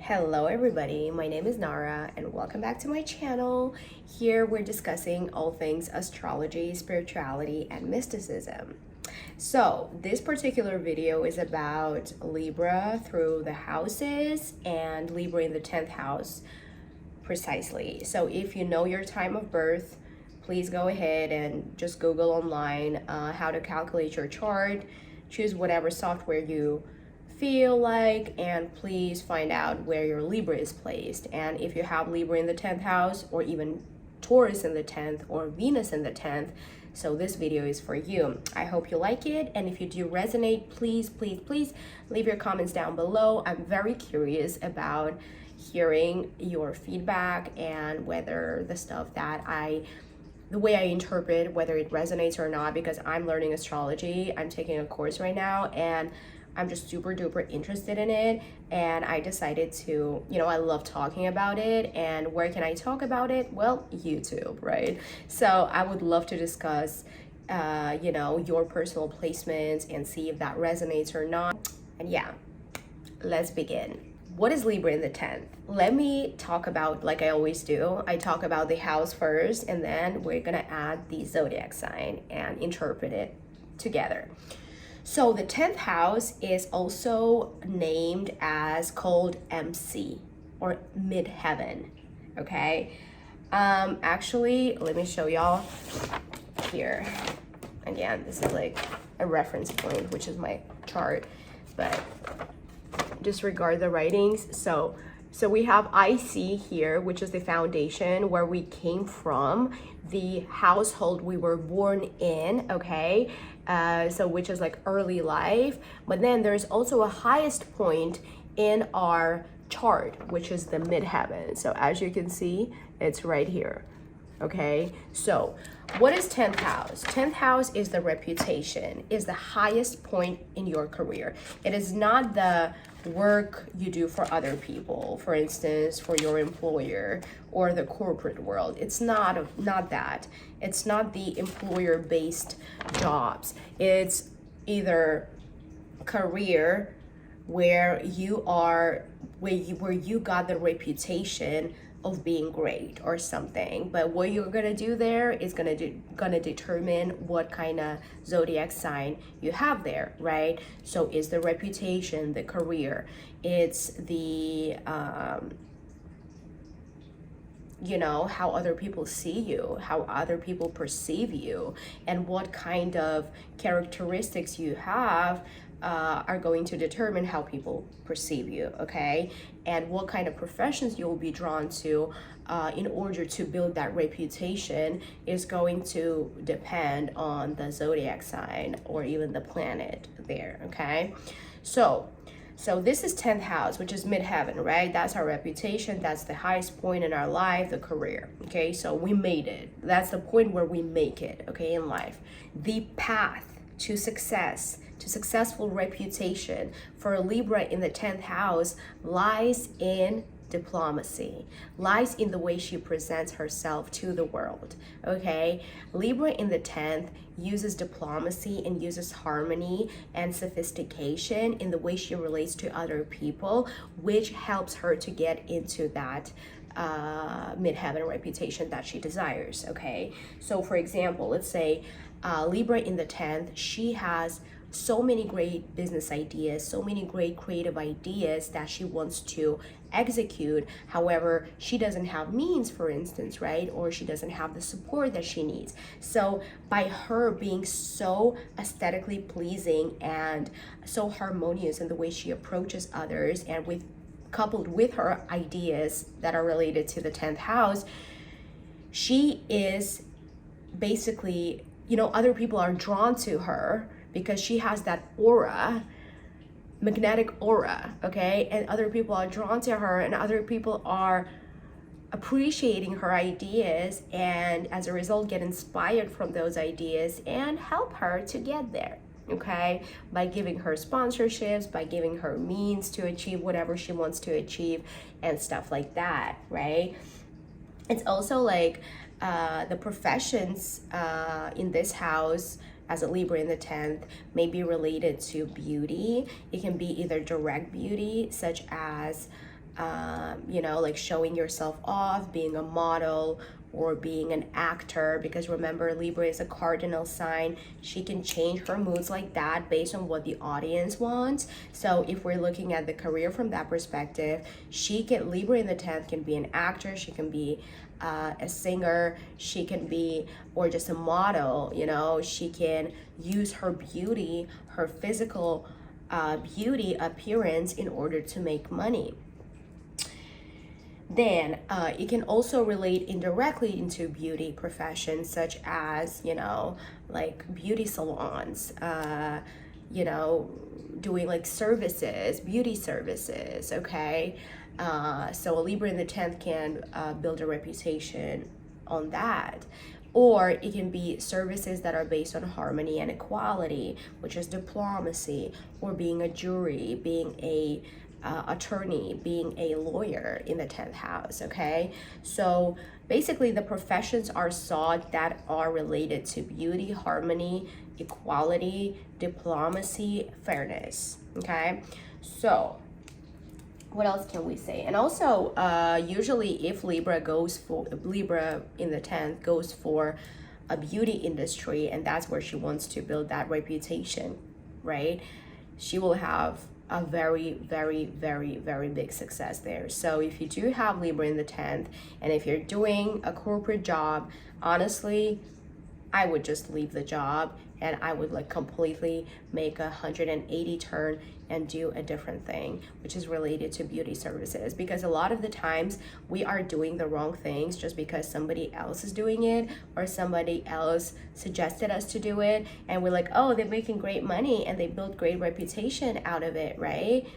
Hello everybody, my name is Nara and welcome back to my channel. Here we're discussing all things astrology, spirituality, and mysticism. So this particular video is about Libra through the houses and Libra in the 10th house precisely. So if you know your time of birth, please go ahead and just Google online how to calculate your chart. Choose whatever software you feel like, and please find out where your Libra is placed. And if you have Libra in the 10th house, or even Taurus in the 10th, or Venus in the 10th, so this video is for you. I hope you like it, and if you do resonate, please leave your comments down below. I'm very curious about hearing your feedback and whether the stuff that the way I interpret, whether it resonates or not, because I'm learning astrology. I'm taking a course right now and I'm just super duper interested in it, and I decided to, I love talking about it. And where can I talk about it? Well, YouTube, right? So I would love to discuss your personal placements and see if that resonates or not. And yeah, let's begin. What is Libra in the 10th? Let me talk about, like I always do, I talk about the house first, and then we're gonna add the zodiac sign and interpret it together. So the 10th house is also named as called MC or midheaven, okay? Actually, let me show y'all here. Again, this is like a reference point, which is my chart, but disregard the writings. So we have IC here, which is the foundation where we came from, the household we were born in, okay? So which is like early life. But then there's also a highest point in our chart, which is the midheaven. So as you can see, it's right here, okay? So what is 10th house? 10th house is the reputation, is the highest point in your career. It is not the work you do for other people, for instance, for your employer or the corporate world. It's not that. It's not the employer-based jobs. It's either career where you got the reputation of being great or something, but what you're gonna do there is gonna determine what kind of zodiac sign you have there, right? So is the reputation, the career, it's the how other people see you, how other people perceive you, and what kind of characteristics you have are going to determine how people perceive you, okay? And what kind of professions you'll be drawn to in order to build that reputation is going to depend on the zodiac sign or even the planet there, okay? So this is 10th house, which is midheaven, right? That's our reputation. That's the highest point in our life, the career, okay? So we made it. That's the point where we make it, okay, in life. The path to success, to successful reputation for a Libra in the 10th house lies in diplomacy, lies in the way she presents herself to the world, okay? Libra in the 10th uses diplomacy and uses harmony and sophistication in the way she relates to other people, which helps her to get into that midheaven reputation that she desires, okay? So for example, let's say Libra in the 10th, she has so many great business ideas, so many great creative ideas that she wants to execute. However, she doesn't have means, for instance, right? Or she doesn't have the support that she needs. So by her being so aesthetically pleasing and so harmonious in the way she approaches others, and coupled with her ideas that are related to the 10th house, she is basically, other people are drawn to her because she has that aura, magnetic aura, okay? And other people are drawn to her, and other people are appreciating her ideas, and as a result get inspired from those ideas and help her to get there, okay? By giving her sponsorships, by giving her means to achieve whatever she wants to achieve and stuff like that, right? It's also like the professions in this house as a Libra in the 10th may be related to beauty. It can be either direct beauty, such as you know, like showing yourself off, being a model, or being an actor, because remember, Libra is a cardinal sign. She can change her moods like that based on what the audience wants. So if we're looking at the career from that perspective, Libra in the 10th can be an actor, she can be a singer, she can be, or just a model, you know, she can use her beauty, her physical beauty appearance in order to make money. Then it can also relate indirectly into beauty professions, such as, you know, like beauty salons, you know, doing like services, beauty services, okay? So a Libra in the 10th can build a reputation on that. Or it can be services that are based on harmony and equality, which is diplomacy, or being a jury, being a attorney, being a lawyer in the 10th house, okay? So basically the professions are sought that are related to beauty, harmony, equality, diplomacy, fairness, okay? So what else can we say? And also usually if Libra in the 10th goes for a beauty industry, and that's where she wants to build that reputation, right? She will have a very, very, very, very big success there. So if you do have Libra in the 10th, and if you're doing a corporate job, honestly, I would just leave the job and I would like completely make a 180 turn and do a different thing, which is related to beauty services. Because a lot of the times we are doing the wrong things just because somebody else is doing it or somebody else suggested us to do it. And we're like, oh, they're making great money and they build great reputation out of it, right?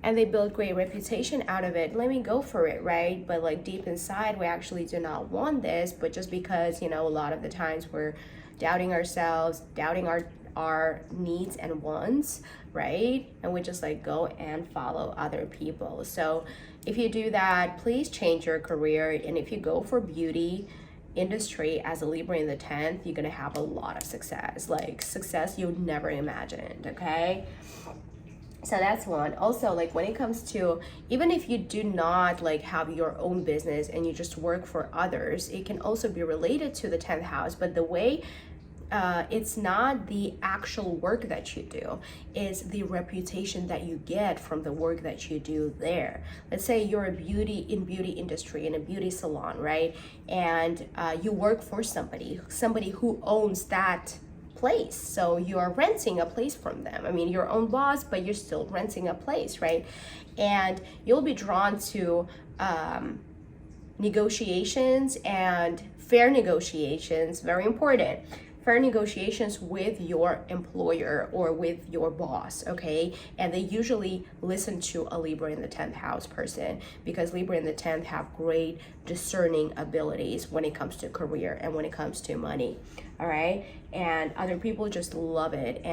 And they build great reputation out of it. Let me go for it, right? But like deep inside, we actually do not want this, but just because, you know, a lot of the times we're doubting ourselves, doubting our needs and wants, right? And we just like go and follow other people. So if you do that, please change your career. And if you go for beauty industry as a Libra in the 10th, you're gonna have a lot of success, like success you never imagined, okay? So that's one. Also, like when it comes to, even if you do not like have your own business and you just work for others, it can also be related to the 10th house. But the way it's not the actual work that you do, is the reputation that you get from the work that you do there. Let's say you're a beauty industry, in a beauty salon, right? And you work for somebody who owns that place. So you're renting a place from them. I mean, your own boss, but you're still renting a place, right? And you'll be drawn to negotiations and fair negotiations, very important. Fair negotiations with your employer or with your boss, okay? And they usually listen to a Libra in the 10th house person, because Libra in the 10th have great discerning abilities when it comes to career and when it comes to money, all right? And other people just love it.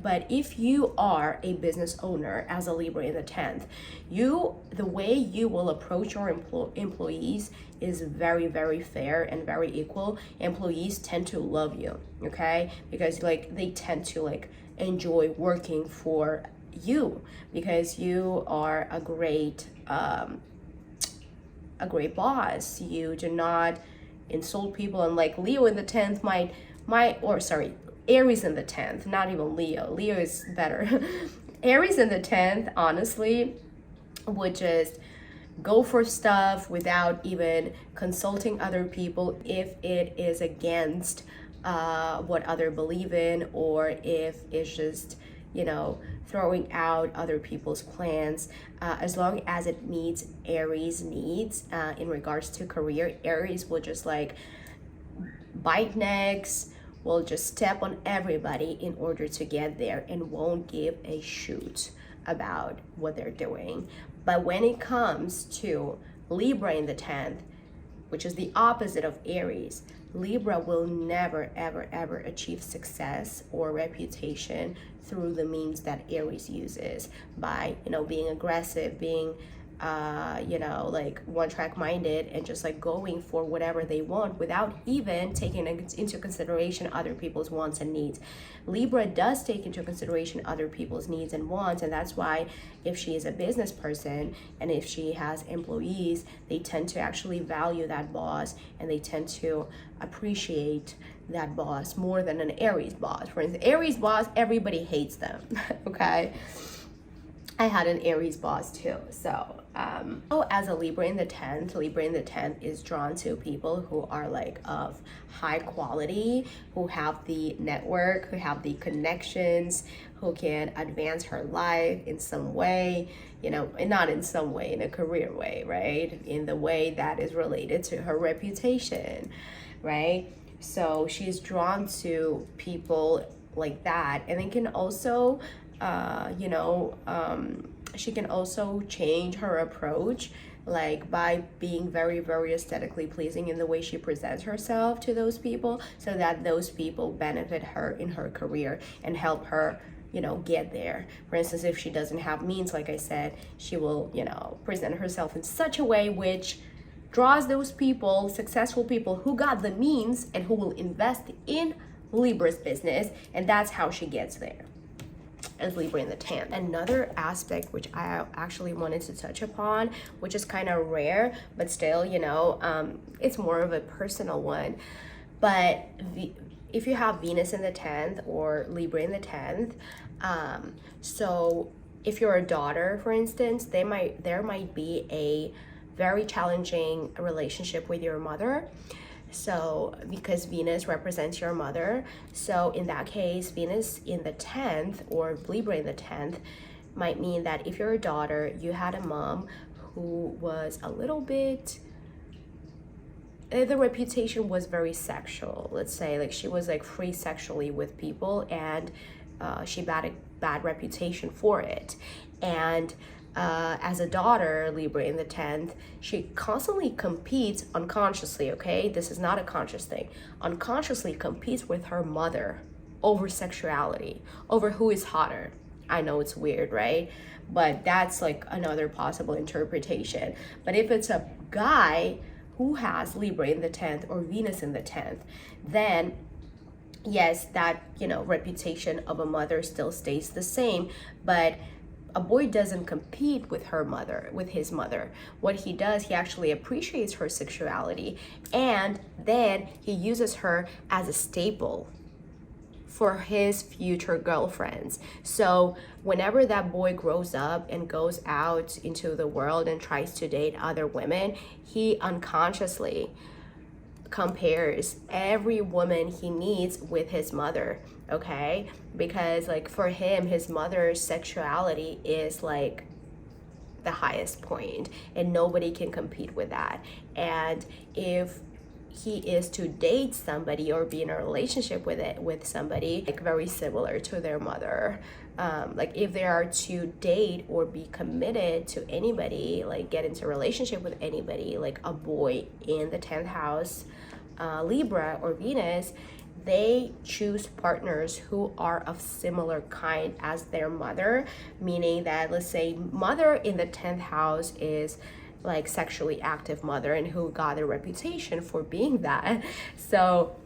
But if you are a business owner as a Libra in the 10th, the way you will approach your employees is very, very fair and very equal. Employees tend to love you, okay? Because like they tend to like enjoy working for you, because you are a great boss. You do not insult people. And like Leo in the 10th Aries in the 10th, not even Leo. Leo is better. Aries in the 10th, honestly, would just go for stuff without even consulting other people if it is against what others believe in, or if it's just, you know, throwing out other people's plans, as long as it meets Aries needs in regards to career. Aries will just like bite necks, will just step on everybody in order to get there, and won't give a shoot about what they're doing. But when it comes to Libra in the 10th, which is the opposite of Aries, Libra will never, ever, ever achieve success or reputation through the means that Aries uses, by, you know, being aggressive, being you know, like one-track minded and just like going for whatever they want without even taking into consideration other people's wants and needs. Libra does take into consideration other people's needs and wants, and that's why if she is a business person and if she has employees, they tend to actually value that boss and they tend to appreciate that boss more than an Aries boss. For instance, Aries boss, everybody hates them. Okay, I had an Aries boss too. So as a Libra in the 10th, Libra in the 10th is drawn to people who are like of high quality, who have the network, who have the connections, who can advance her life in some way, you know, and not in some way, in a career way, right? In the way that is related to her reputation, right? So she's drawn to people like that. And it can also, she can also change her approach, like by being very, very aesthetically pleasing in the way she presents herself to those people, so that those people benefit her in her career and help her, you know, get there. For instance, if she doesn't have means, like I said, she will, you know, present herself in such a way which draws those people, successful people who got the means and who will invest in Libra's business, and that's how she gets there as Libra in the 10th. Another aspect which I actually wanted to touch upon, which is kind of rare, but still, you know, it's more of a personal one. But if you have Venus in the 10th or Libra in the 10th, so if you're a daughter, for instance, there might be a very challenging relationship with your mother. So because Venus represents your mother, so in that case, Venus in the 10th or Libra in the 10th might mean that if you're a daughter, you had a mom who was a little bit, the reputation was very sexual, let's say, like she was like free sexually with people, and she had a bad reputation for it. And as a daughter, Libra in the 10th, she constantly competes unconsciously, okay? This is not a conscious thing. Unconsciously competes with her mother over sexuality, over who is hotter. I know it's weird, right? But that's like another possible interpretation. But if it's a guy who has Libra in the 10th or Venus in the 10th, then yes, that, you know, reputation of a mother still stays the same, but a boy doesn't compete with her mother, with his mother. What he does, he actually appreciates her sexuality, and then he uses her as a staple for his future girlfriends. So whenever that boy grows up and goes out into the world and tries to date other women, he unconsciously compares every woman he meets with his mother, okay? Because like for him, his mother's sexuality is like the highest point and nobody can compete with that. And if he is to date somebody or be in a relationship with somebody like very similar to their mother, like if they are to date or be committed to anybody, like get into a relationship with anybody, like a boy in the 10th house, Libra or Venus, they choose partners who are of similar kind as their mother, meaning that, let's say, mother in the 10th house is like sexually active mother and who got a reputation for being that. So,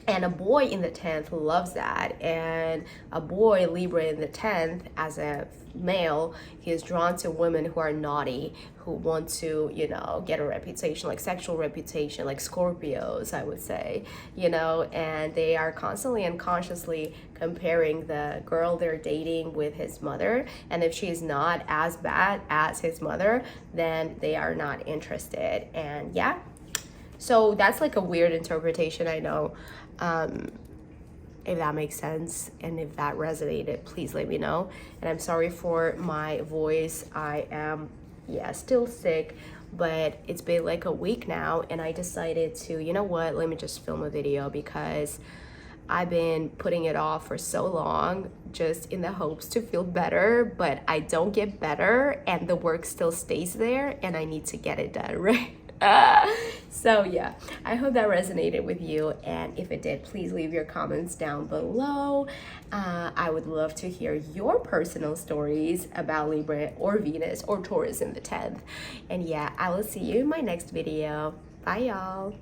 and a boy in the 10th loves that. And a boy, Libra in the 10th, as a male, he is drawn to women who are naughty, who want to, you know, get a reputation, like sexual reputation, like Scorpios, I would say, you know, and they are constantly unconsciously comparing the girl they're dating with his mother. And if she is not as bad as his mother, then they are not interested. And yeah, so that's like a weird interpretation, I know. If that makes sense and if that resonated, please let me know. And I'm sorry for my voice. I am, still sick, but it's been like a week now, and I decided to, you know what, let me just film a video because I've been putting it off for so long just in the hopes to feel better, but I don't get better and the work still stays there and I need to get it done, right? So yeah, I hope that resonated with you, and if it did, please leave your comments down below. I would love to hear your personal stories about Libra or Venus or Taurus in the 10th. And yeah, I will see you in my next video. Bye y'all.